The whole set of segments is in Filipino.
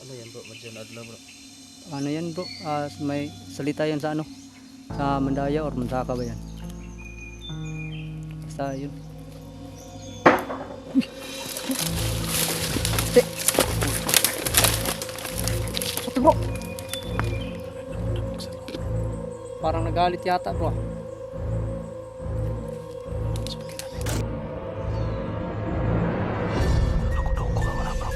Ano yan bro? Madyan adlaw bro. Ano yan bro? May salita yan sa ano? Sa Mandaya or Mansaka ba yan? Basta yun. Te! Sakit bro! Parang nagalit yata bro. Loko-loko ka muna bro.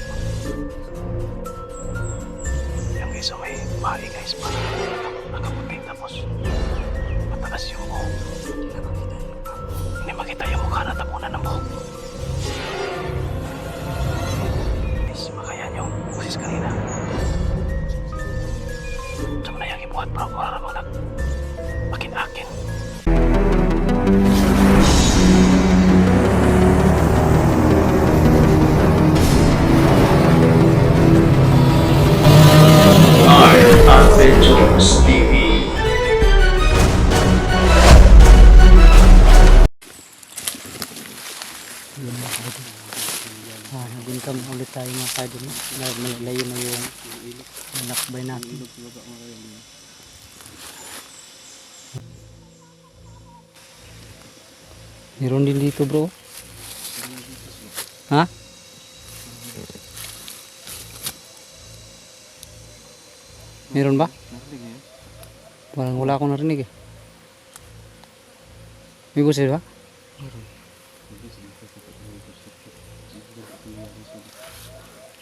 Yung isa may bahay guys. Nakaputing tapos mataas yung mo. Hindi makita yung mukha na tapunan ng buhok. Please, makayan yung busis kanina. Sama na yung ibuhat bro. Para naman akin-akin. Adventures TV. Nag-income ulit tayo mga kaidol. Malayo na yung lakbay natin. Meron din dito bro. Ha? Meron ba? Parang wala akong narinig eh. May buses ba?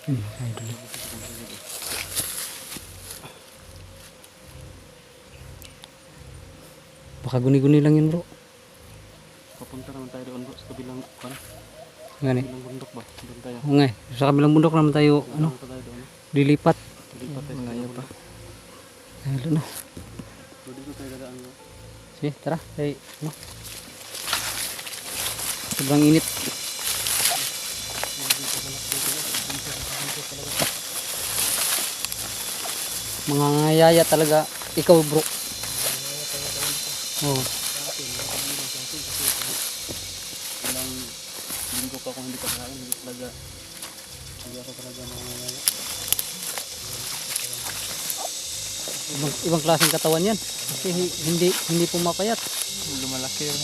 Idol. Baka guni-guni lang yun bro. Papunta naman tayo doon bro sa kabilang kan. Ngani? Kabilang bundok ba? Doon tayo. Oo nga eh. Sa kabilang bundok naman tayo Papunta tayo doon. lilipat. Lipat tayo. Malayo pa. Ayun na. So dito tayo dadaan bro. Sige, tara. Ay, ano? Sobrang init. Mga ngayaya talaga. Ikaw bro. Oo. Ilang linggo pa kung hindi pa kakain. Hindi ako talaga mangangaya. Ibang klaseng katawan yan. Kasi hindi pumapayat. Lumalaki yun.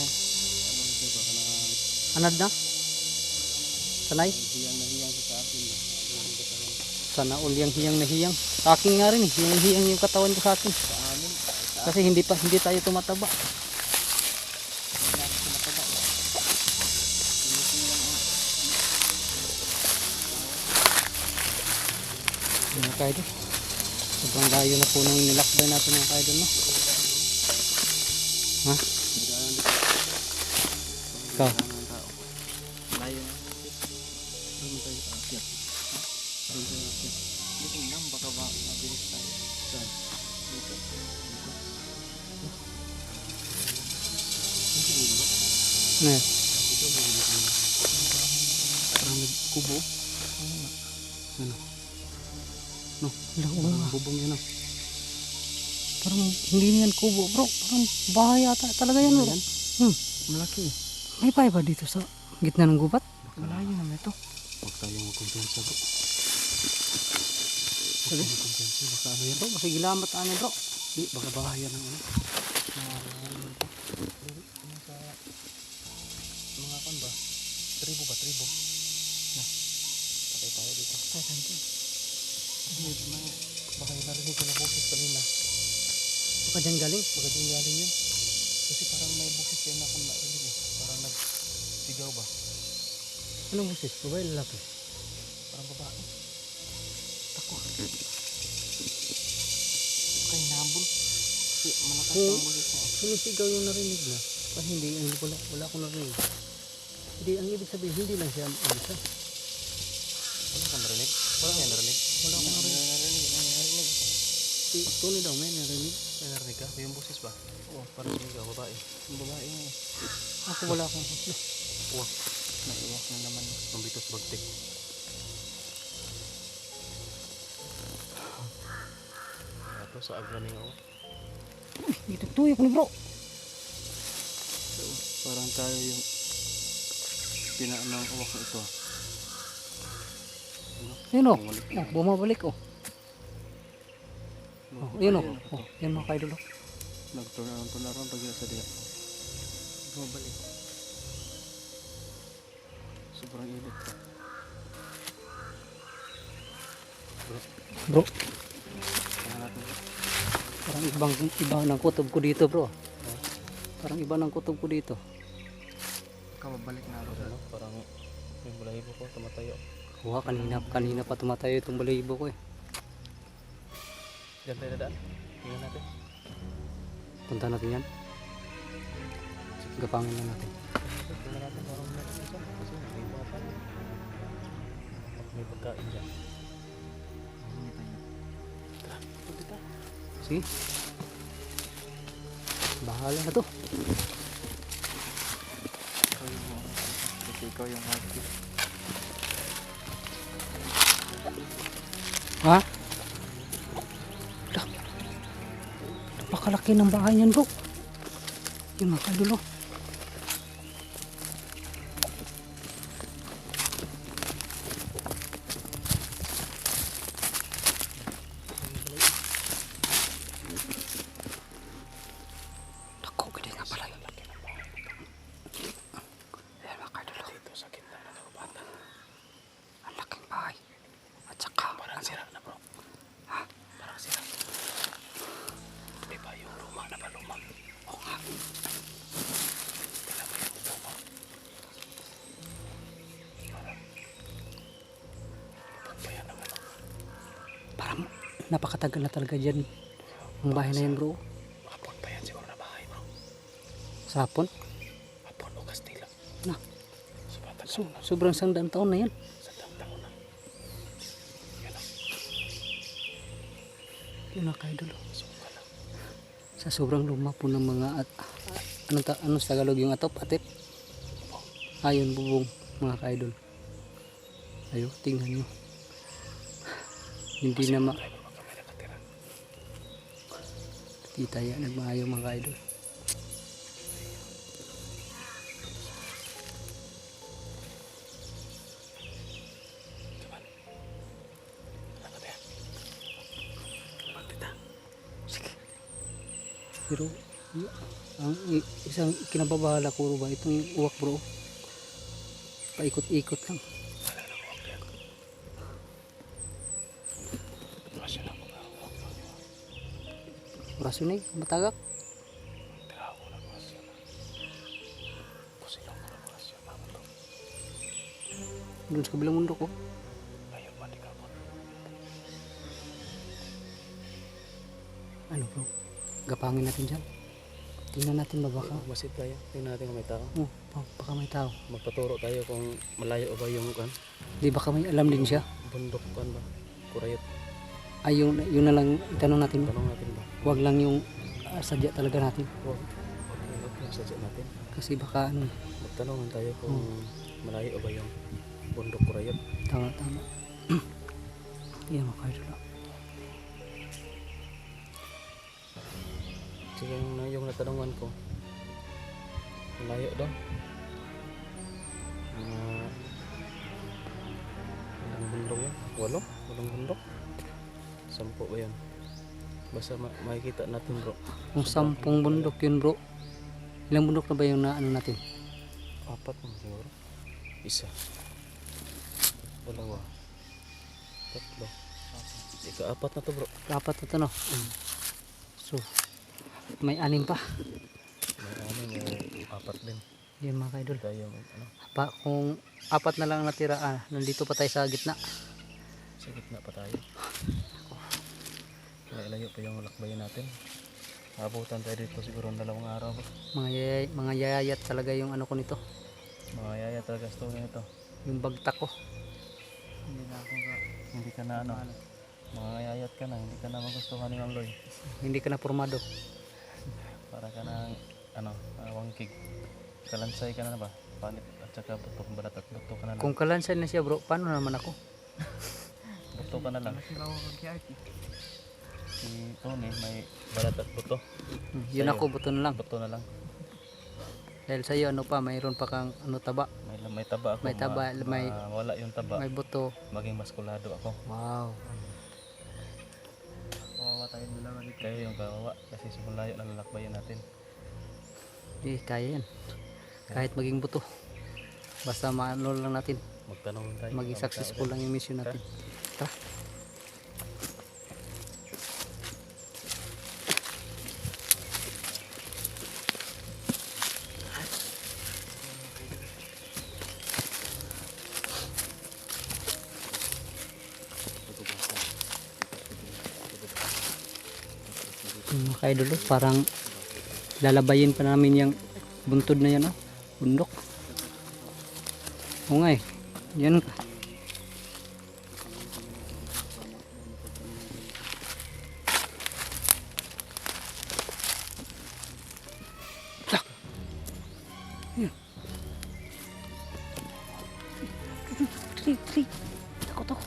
Anad na? Sanay? Hiyang na hiyang sa akin. Sana all yung hiyang na hiyang. Sa akin nga rin eh. Hiyang yung katawan ko sa akin. Kasi hindi tayo tumataba. Mga kaidol. Sobrang layo na po nang nilakbay natin mga kaidol no. Ha? Ikaw? Layo na. Doon tayo aakyat. Doon tayo aakyat. Dito lang baka ba mabilis tayo. Saan? Dito. Ne. Parang nagkubo. Ano? No, Parang bubong yan. parang hindi na yan kubo bro. Parang bahay ata talaga yan bro. Malaki. May bahay ba dito sa gitna ng gubat? Malayo naman ito. Huwag tayong magkumpiyansa bro. Sabi? Magkumpiyansa. Baka ano yan? Bro, kasi gilamat ano bro. Di, baka bahayan ng ano. Mga kan ba? Tribo ba? Tribo? Na. Patay tayo dito. Ay, santo. Baka yung narinig ko na boses kanina. Baka dyan galing. Baka din galing yun. Kasi parang may boses kayo na akong narinig eh. Parang nagsigaw ba? Anong busis? Babae lalaki? Parang babae. Tako. Baka hinabol. Kasi malakas ang boses mo. Sumisigaw yung narinig na. Parang hindi, wala akong narinig. Hindi, ang ibig sabihin, hindi lang siya isa. Wala kang narinig? Wala kang narinig? Wala akong narinig. Narinig. Si Tony daw may narinig. May narinig ka? Yung boses ba? Oo, parang sumigaw. Babae. Yung babae nga eh. Ako wala akong. Uwak. Naiuwak na naman. Pambitos bagtik. Ito sa agra na yung Itutuyok ni bro. So, parang tayo yung pinaanong uwak na ito. Ayun o. Bumalik. Oh, bumabalik oh. Oh, yun oh. Oh, yan mga kaidol oh. Nagtunaran pag sa diya. Bumabalik. Sobrang init pa. Bro, Kaya natin. parang iba ng kutob ko dito bro. Parang iba ng kutob ko dito. Kababalik na ako. Ano? Parang yung balahibo ko tumatayo. Wah, kanina pa tumatayo itong balahibo ko eh. Diyan tayo dadaan. Tingnan natin. Punta natin yan. Gapangin na natin. Tingnan natin parang meron dyan. Kasi may mga tayo. May pagkain dyan. Tara, punta tayo. Sige. Bahala na to. Ikaw yung hati. Ha? Napakalaki ng bahay niyan bro. Yung mga kaidol oh. Naku, gede nga pala yun. Ayan mga kaidol oh. Dito sa gitna ng kabatan. Ang laking bahay. At saka, Parang sira na bro. ha? Parang sira. Di ba yung luma na ba lumang? Oo nga. Wala ba yung luma? Parang pagbayan ng ano. Parang napakatagal na talaga dyan. Ang bahay na yan bro. Hapon pa yan siguro na bahay bro. Sa hapon. Hapon o Kastila. Na, So bata ka na. sobrang sandang taon na yan. Sa taon na. Yan ang Yun mga kaidol oh. suka na. Sa sobrang luma po ng mga anong sa Tagalog yung atop, atip. Ayun, bubong mga kaidol. Ayo, tingnan nyo. Hindi na Tayo ba kami nakatira? makitaya nagmaayo mga kaidol. Kaman. Nakatira. Magtita. Sige. Pero ang isang kinababahala ko ba itong uwak bro. Paikot-ikot lang. Wala nang huwag yan. Masya na mga huwag lang yun. Oraso na matagak. Tira ako ng masya na. Kasi lang ko ng masya na ito. Doon sa kabilang mundo ko. Ayaw mandi ka po. Ano bro? Gapangin natin dyan. Tingnan natin ba baka. Masid tayo. Tingnan natin kung may tao. Oh, baka may tao. Magpaturo tayo kung malayo ba yung kan. Di baka may alam din siya. Bundok kan ba? Kurayot. Ay yun na lang itanong natin. Tanong natin ba? Huwag lang yung sadya talaga natin. Huwag. Huwag lang sadya natin. Kasi baka ano, Magtanongan tayo kung malayo ba yung bundok kurayot. tama. Yan mga kaidol. Sige yung natanungan ko. Malayo daw. Mga ilang bundok yan? Walong bundok? 10 ba yan? Basta makikita natin bro. Kung 10 bundok yun bro. Ilang bundok na ba yung na ano natin? 4 mo siguro. Isa. Dalawa. 3. Ika-4 na to bro. Dapat na to no. So, may 6 pa. May 4 din. Yan mga kaidol. Tayo ano. Kung 4 na lang natira, nandito pa tayo sa gitna. Sa gitna pa tayo. Layo pa yung lakbayan natin. Abutan tayo dito siguro ng 2 araw. Mga yayat talaga yung ano ko nito. Mga yaya talaga story nito. Yung bagtak ko. Hindi ka na ano. Mga yayat ka na. Hindi ka na magustuhan ni Mang Loy. Hindi ka na pormado. Para ka na ano, wangkig. Kalansay ka na ba? Panit at saka buto, balat at buto ka na lang. Kung kalansan na siya bro, paano naman ako? Buto ka na lang. Si Tony may balat at buto. Yun Sa'yo, ako, buto na lang. buto na lang. Dahil sa'yo, ano pa, mayroon pa kang ano, taba. May taba ako. May taba, may- wala yung taba. May buto. Maging maskulado ako. Wow. Kawawa tayo nila kayo yung kawawa kasi sa layo na lalakbayan natin. Kaya yan. Kahit maging buto. Basta maano lang natin. Magtanong tayo. Maging successful lang yung mission natin. Tara. Mga kaidol, parang lalabayin pa namin yung buntod na yan, oh. Bundok. Oo nga eh. Yan ka. Lah. Yan. Tri. Takot ako.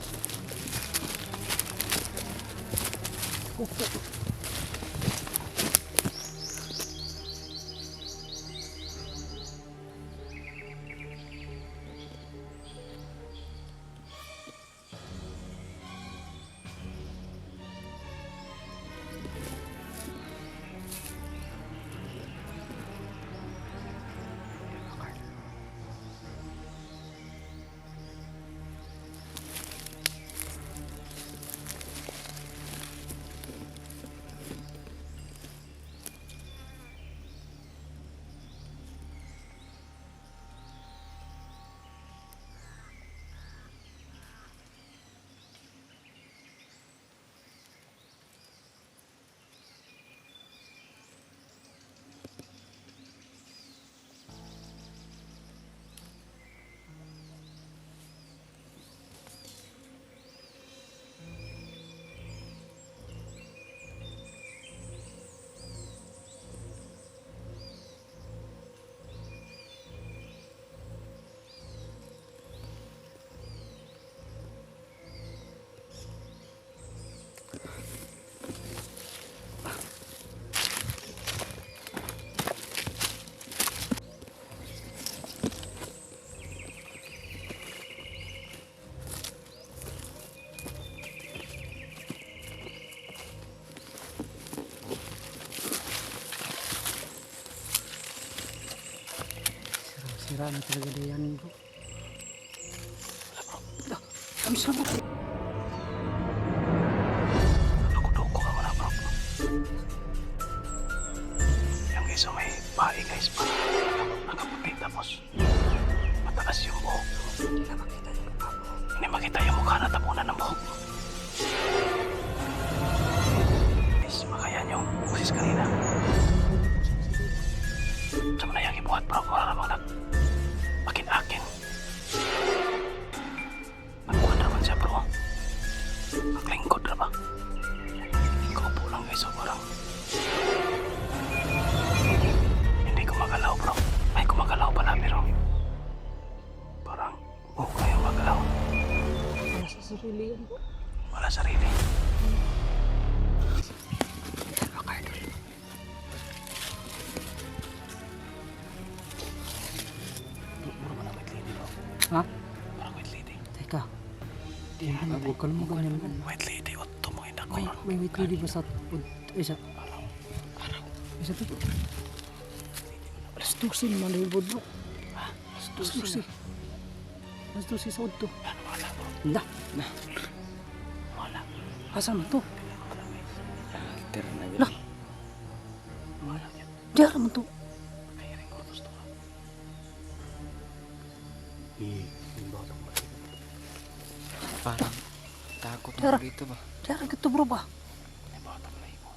Sira na talaga na yan, bro. Ano sa bro? Nakuduko ka muna, bro. Yan guys, so may bahay guys pa. Nakaputi tapos mataas yung buhok. Hindi makita yung mukha na tapunan ng buhok. Guys, makayan yung busis kanina. Sama na yung ibuhat, bro. Wala namang akin-akin. Nagkuhan naman siya, bro. Naglingkod na ba? Kaupo lang guys, so parang hindi kumagalaw, bro. Ay, kumagalaw pala, pero parang buhok na yung magalaw. Wala sa sarili yan, bro. Wala sarili. Ha? Parang white lady. Teka. Huwag ka naman ganyan, bro. White lady, o tumungin ako. May wait lady ba sa... Isa. Isa to. Alas 12 naman na yung bro. Alas 12. Alas 12 sa udto. Wala, bro. Na. Wala. Asa man to? Tira na yun. Lah. Wala yun. Diyan naman to. Kaya rin ko gusto ka. Parang takot Tara. ako dito ba? Diyan ka to, bro ba? May batang na ibo.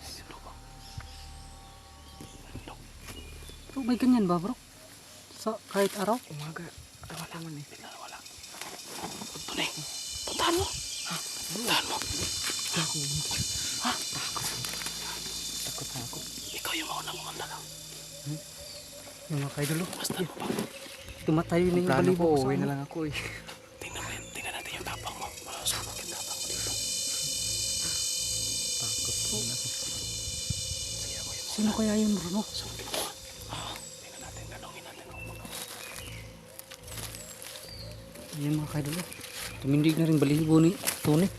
Sino ba? Ano? Bro, may ganyan ba, bro? Sa kahit araw? Umaga. Wala man eh. Bigla na wala. Punto na eh. Puntahan mo. Ha? Puntahan mo. Ha? Takot na ako. Ikaw yung maunang umanda ka. Yung mga kaidolo. Basta mo ba? Tumatayo na Ang yung plano balibo ko, ko sa uwi na ano. lang ako eh. Tingnan mo yan. Tingnan natin yung tapang mo. Malasubok yung tapang mo dito. Takot po na ako. Sige ako yung Sino kaya yun, bro? No? sumpin mo. Tingnan natin. Ganungin natin kung magawa. Yan mga kaidolo. Tumindig na rin balibo ni Tony.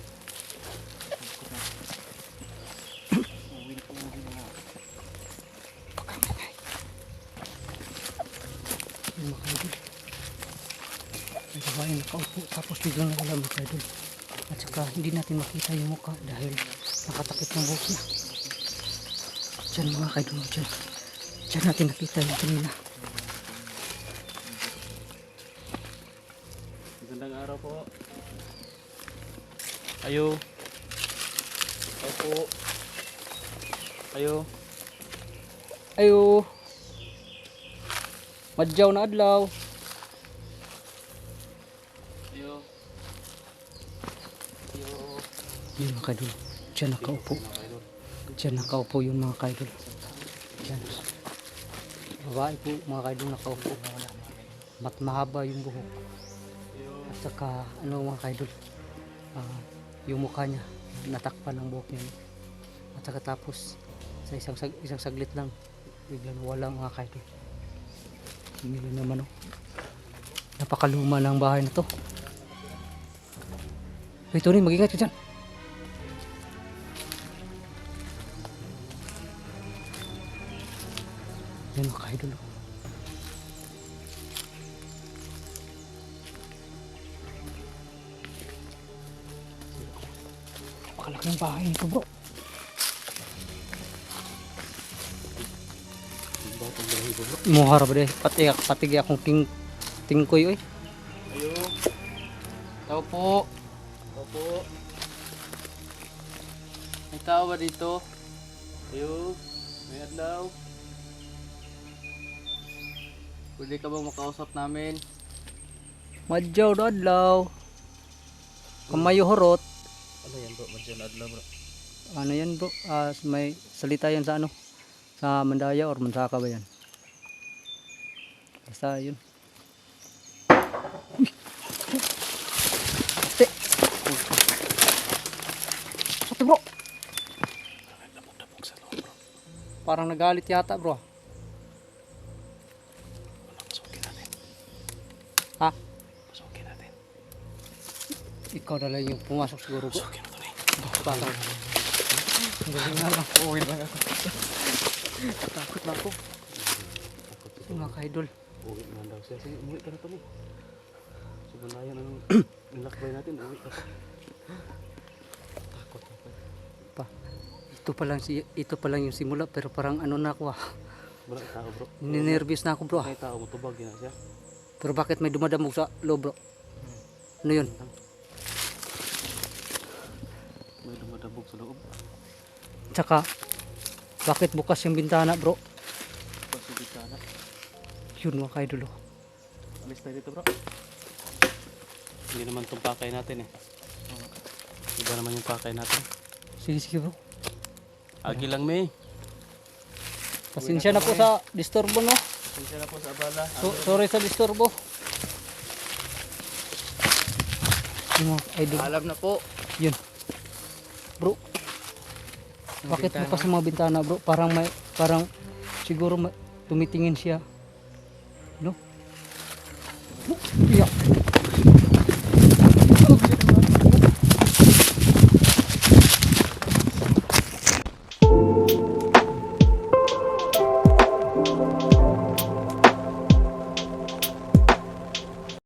Nakaupo tapos biglang nawala mga kaidol. At saka hindi natin makita yung mukha dahil nakatakip ng buhok niya. Diyan mga kaidol, diyan. Diyan natin nakita yung kanina. Magandang araw po. Ayo. Opo. Ayo. Ayo. Madyaw na adlaw. Ayo. Ayo. Yun mga kaidol. Diyan nakaupo. Diyan nakaupo yun mga kaidol. Diyan. Babae po mga kaidol nakaupo. Mahaba yung buhok. At saka ano mga kaidol. Yung mukha niya natakpan ng buhok niya. At saka tapos sa isang saglit lang biglang wala mga kaidol. Hindi naman oh. Napakaluma ng bahay na to. Hey Tony, mag-ingat ka dyan. Yan mga kaidol. Napakalaking bahay nito bro. Muhar ba deh? Pati akong tingkoy oy. Ayo. Tao po. Opo. May tao ba dito? Ayo. May adlaw. Pwede ka bang makausap namin? Madyaw do adlaw. Kamayo horot. Ano yan bro? Madyan adlaw bro. Ano yan bro? May salita yan sa ano? Sa Mandaya or Mansaka ba yan? Basta yun. Uy! Ate! Ate bro! Dabog sa loob bro. Parang nagalit yata bro. Pasukin natin. Ha? Pasukin natin. Ikaw na lang yung pumasok siguro bro. Pasukin mo to eh. Parang ang galing na lang. Uwi lang ako. Takot na ako. Mga kaidol. Uwi na daw siya. Sige, umuwi ka na to eh. Subunayan ang nilakbay natin. Uwi ka pa. Takot ako. Pa. Ito pa lang yung simula pero parang ano na ako ah. Wala tao bro. Ninervous na ako bro ah. May tao matubag yun siya. Pero bakit may dumadamog sa loob bro? Ano yun? May dumadabog sa loob. Tsaka bakit bukas yung bintana bro? Pasugit sana. Yun mga kaidol oh. Alis tayo dito bro. Hindi naman itong pakay natin eh. Iba naman yung pakay natin. Sige bro. Agi lang may. Pasensya na po sa disturbo no. Pasensya na po sa abala. Sorry sa disturbo. Yung mga idol. Alam na po. Yun. Bro. Bakit bukas yung mga bintana bro? Parang siguro tumitingin siya. No?